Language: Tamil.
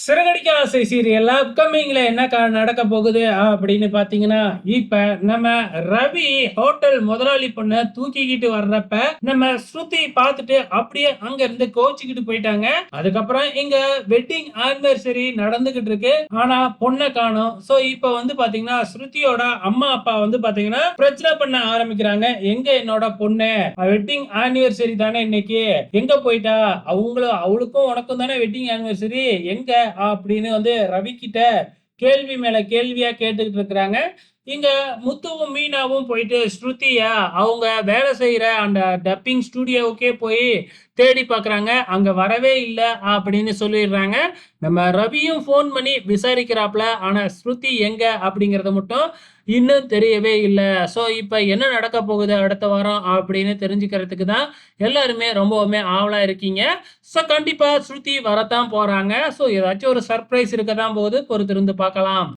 சிறகடிக்க ஆசை சீரியல்ல அப்கமிங்ல என்ன நடக்க போகுது அப்படின்னு பாத்தீங்கன்னா, இப்ப நம்ம ரவி ஹோட்டல் முதலாளி பொண்ண தூக்கிக்கிட்டு வர்றப்ப, நம்ம ஸ்ருதி பார்த்துட்டு அப்படியே அங்க இருந்து கோவிச்சுக்கிட்டு போயிட்டாங்க. அதுக்கப்புறம் இங்க வெட்டிங் ஆனிவர்சரி நடந்துகிட்டு இருக்கு. ஆனா பொண்ண காணோம். சோ இப்ப வந்து பாத்தீங்கன்னா, ஸ்ருதியோட அம்மா, அப்பா வந்து பாத்தீங்கன்னா பிரச்சனை பண்ண ஆரம்பிக்கிறாங்க. எங்க என்னோட பொண்ணு? வெட்டிங் ஆனிவர்சரி தானே இன்னைக்கு. எங்க போயிட்டா? அவளுக்கும் உனக்கும் தானே வெட்டிங் ஆனிவர்சரி. எங்க அப்படின்னு வந்து ரவி கிட்ட கேள்வி மேல கேள்வியா கேட்டுக்கிட்டு இருக்கிறாங்க. இங்க முத்துவும் மீனாவும் போயிட்டு ஸ்ருதிய அவங்க வேலை செய்யற அந்த டப்பிங் ஸ்டுடியோவுக்கே போய் தேடி பார்க்கறாங்க. அங்க வரவே இல்ல அப்படின்னு சொல்லிடுறாங்க. நம்ம ரவியும் ஃபோன் பண்ணி விசாரிக்கிறாப்ல. ஆனா ஸ்ருதி எங்க அப்படிங்கறது மட்டும் இன்னும் தெரியவே இல்ல. சோ இப்ப என்ன நடக்க போகுது அடுத்த வாரம் அப்படின்னு தெரிஞ்சுக்கிறதுக்கு தான் எல்லாருமே ரொம்பவுமே ஆவலா இருக்கீங்க. சோ கண்டிப்பா ஸ்ருதி வரத்தான் போறாங்க. சோ ஏதாச்சும் ஒரு சர்ப்ரைஸ் இருக்கத்தான் போகுது. பொறுத்திருந்து பார்க்கலாம்.